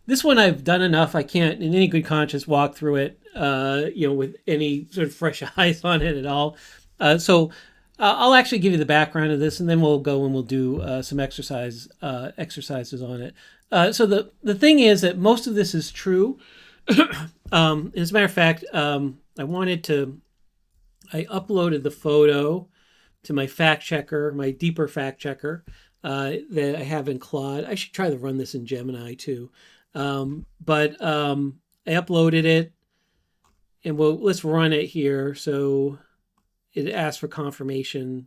This one I've done enough. I can't, in any good conscience, walk through it, with any sort of fresh eyes on it at all. I'll actually give you the background of this, and then we'll go and we'll do some exercises on it. The thing is that most of this is true. As a matter of fact, I uploaded the photo to my fact checker, my deeper fact checker, that I have in Claude. I should try to run this in Gemini too. I uploaded it, and let's run it here. So it asks for confirmation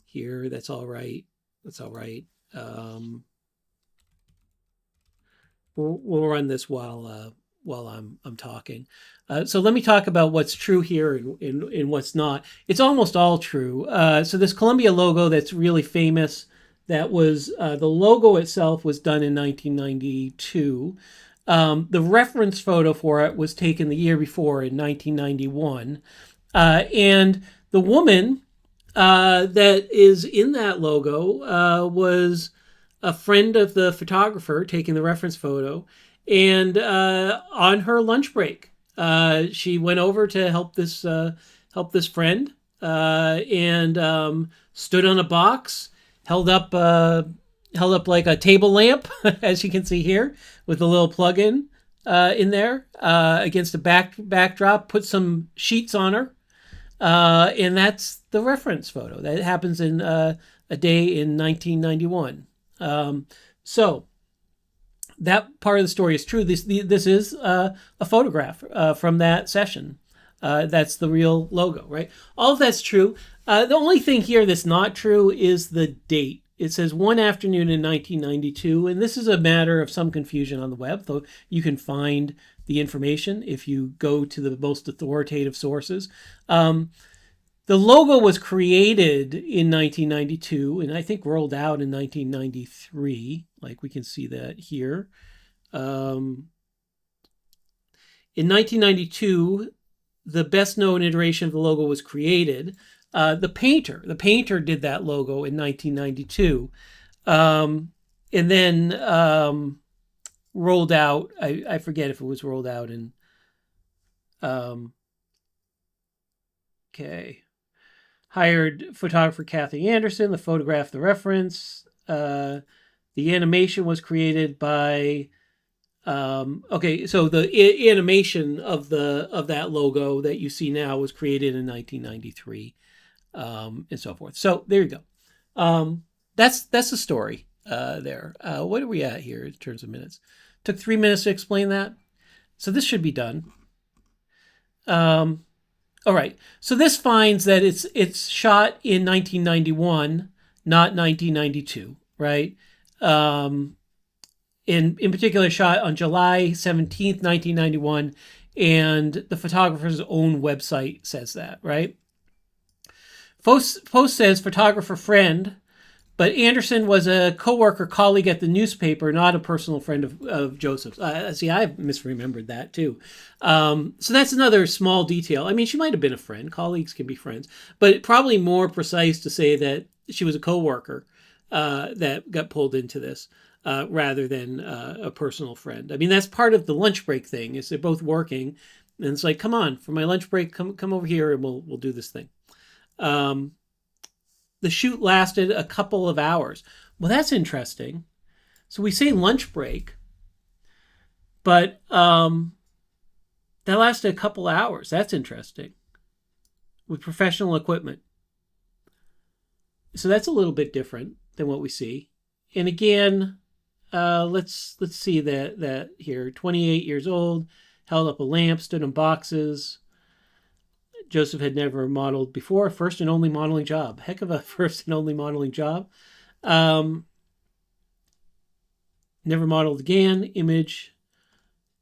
here. That's all right. That's all right. We'll run this while I'm talking. So let me talk about what's true here and what's not. It's almost all true. So this Columbia logo that's really famous, that was the logo itself was done in 1992. The reference photo for it was taken the year before in 1991. And the woman that is in that logo was a friend of the photographer taking the reference photo. And on her lunch break, she went over to help this friend, and stood on a box, held up like a table lamp, as you can see here, with a little plug-in in there against a backdrop. Put some sheets on her, and that's the reference photo. That happens in a day in 1991. So that part of the story is true. This is a photograph from that session. That's the real logo, right? All of that's true. The only thing here that's not true is the date. It says one afternoon in 1992, and this is a matter of some confusion on the web, though you can find the information if you go to the most authoritative sources. The logo was created in 1992 and I think rolled out in 1993. Like we can see that here. In 1992, the best known iteration of the logo was created. The painter did that logo in 1992. And then rolled out, I forget if it was rolled out in, hired photographer Kathy Anderson to photograph the reference. The animation was created by, so the animation of that logo that you see now was created in 1993, and so forth. So there you go. That's the story there. What are we at here in terms of minutes? Took 3 minutes to explain that. So this should be done. All right. So this finds that it's shot in 1991, not 1992, right? In particular, shot on July 17th, 1991, and the photographer's own website says that, right? Post says photographer friend, but Anderson was a coworker, colleague at the newspaper, not a personal friend of Joseph's. See, I've misremembered that too. So that's another small detail. I mean, she might have been a friend. Colleagues can be friends, but probably more precise to say that she was a coworker that got pulled into this rather than a personal friend. I mean, that's part of the lunch break thing. Is they're both working, and it's like, come on, for my lunch break, come over here, and we'll do this thing. The shoot lasted a couple of hours. Well, that's interesting. So we say lunch break, but that lasted a couple of hours. That's interesting. With professional equipment. So that's a little bit different than what we see. And again, let's see that here. 28 years old, held up a lamp, stood in boxes. Joseph had never modeled before. First and only modeling job. Heck of a first and only modeling job. Never modeled again. Image.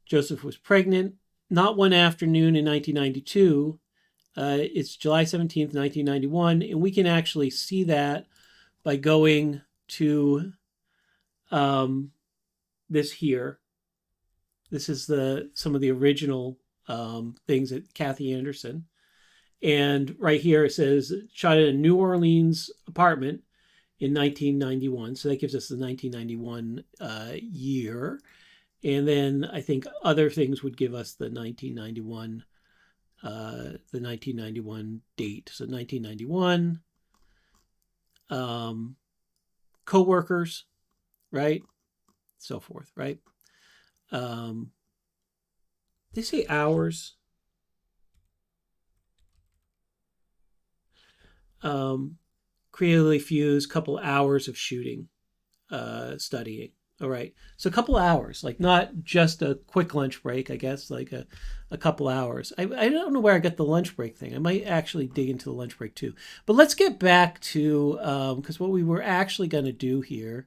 Joseph was pregnant. Not one afternoon in 1992. It's July 17th, 1991. And we can actually see that by going to this here. This is some of the original things at Kathy Anderson. And right here it says, shot in a New Orleans apartment in 1991. So that gives us the 1991 year. And then I think other things would give us the 1991 date. So 1991, co-workers, right? So forth, right? They say hours. Creatively fused, couple hours of shooting, studying. All right. So a couple hours, like not just a quick lunch break, I guess, like a couple hours. I don't know where I got the lunch break thing. I might actually dig into the lunch break too. But let's get back to, because what we were actually going to do here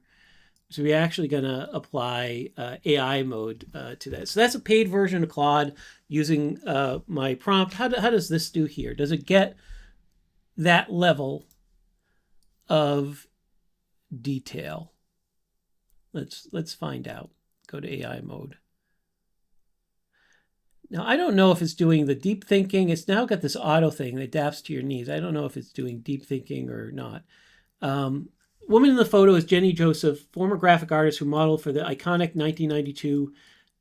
is we're actually going to apply AI mode to that. So that's a paid version of Claude using my prompt. How does this do here? Does it get that level of detail? Let's find out. Go to AI mode. Now, I don't know if it's doing the deep thinking. It's now got this auto thing that adapts to your needs. I don't know if it's doing deep thinking or not. Woman in the photo is Jenny Joseph, former graphic artist who modeled for the iconic 1992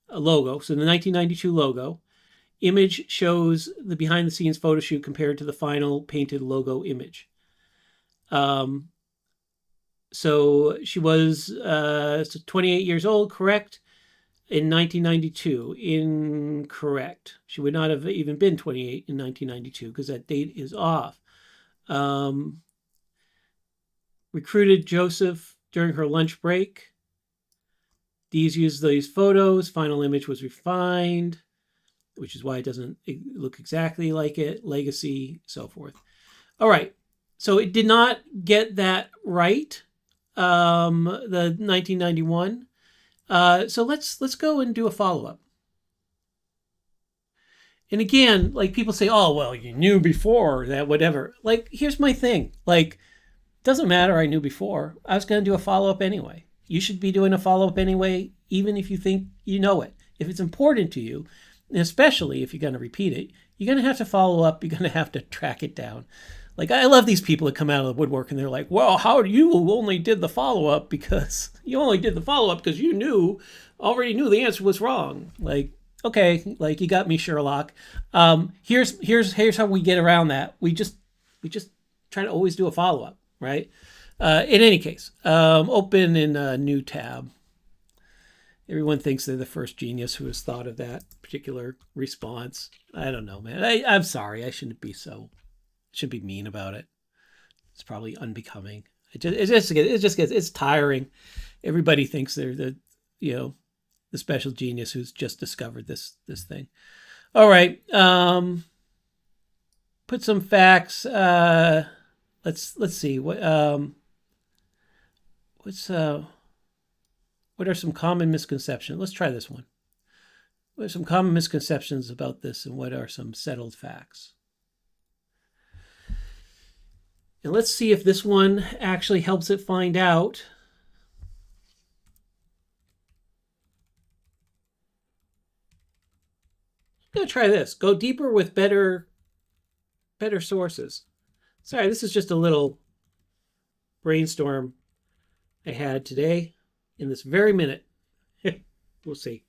logo. So the 1992 logo. Image shows the behind-the-scenes photo shoot compared to the final painted logo image. So she was 28 years old, correct? In 1992, incorrect. She would not have even been 28 in 1992 because that date is off. Recruited Joseph during her lunch break. These used these photos. Final image was refined, which is why it doesn't look exactly like it. Legacy, so forth. All right. So it did not get that right. The 1991. So let's go and do a follow-up. And again, like people say, oh, well, you knew before that, whatever. Like, here's my thing. Like, doesn't matter. I knew before. I was going to do a follow-up anyway. You should be doing a follow-up anyway, even if you think you know it. If it's important to you, and especially if you're going to repeat it, you're going to have to follow up. You're going to have to track it down. Like, I love these people that come out of the woodwork and they're like, well, how do you only did the follow-up because you already knew the answer was wrong. Like, okay, like you got me, Sherlock. Here's how we get around that. We just try to always do a follow-up, right? In any case, open in a new tab. Everyone thinks they're the first genius who has thought of that particular response. I don't know, man. I'm sorry. I shouldn't be mean about it. It's probably unbecoming. It's tiring. Everybody thinks they're the special genius who's just discovered this thing. All right. Put some facts. Let's see what are some common misconceptions? Let's try this one. What are some common misconceptions about this, and what are some settled facts? And let's see if this one actually helps it find out. I'm going to try this. Go deeper with better sources. Sorry, this is just a little brainstorm I had today in this very minute. We'll see.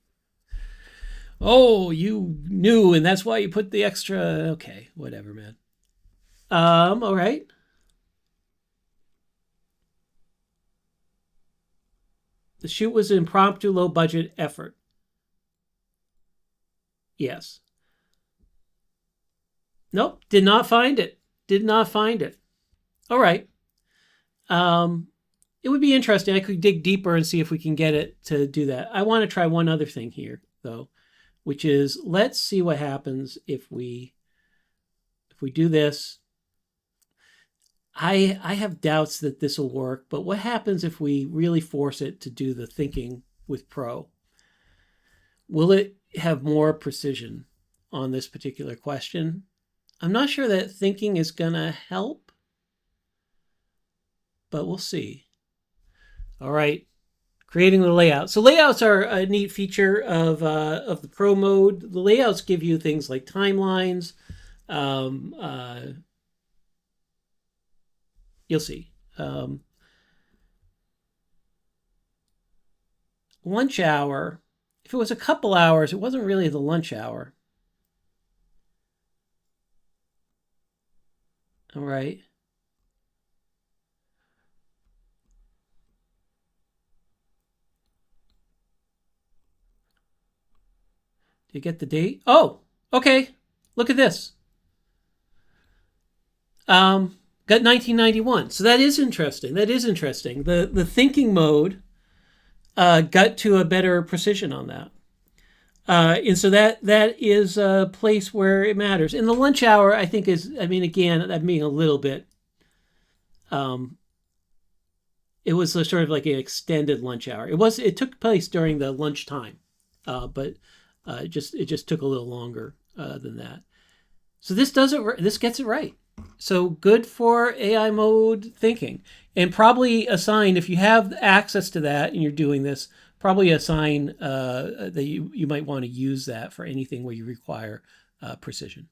Oh, you knew, and that's why you put the extra. Okay, whatever, man. All right. The shoot was an impromptu, low-budget effort. Yes. Nope, did not find it. All right. It would be interesting. I could dig deeper and see if we can get it to do that. I want to try one other thing here, though, which is let's see what happens if we do this. I have doubts that this will work, but what happens if we really force it to do the thinking with Pro? Will it have more precision on this particular question? I'm not sure that thinking is going to help, but we'll see. All right, creating the layout. So layouts are a neat feature of the Pro mode. The layouts give you things like timelines. You'll see. lunch hour. If it was a couple hours, it wasn't really the lunch hour. All right. Do you get the date? Oh, okay. Look at this. Got 1991. So that is interesting. That is interesting. The thinking mode got to a better precision on that. And so that is a place where it matters. And the lunch hour, I think, is, I mean, again, I'm being a little bit, um, it was a sort of like an extended lunch hour. It took place during the lunchtime, but it just took a little longer than that. So this gets it right. So good for AI mode thinking, and probably a sign if you have access to that and you're doing this. Probably a sign that you might want to use that for anything where you require precision.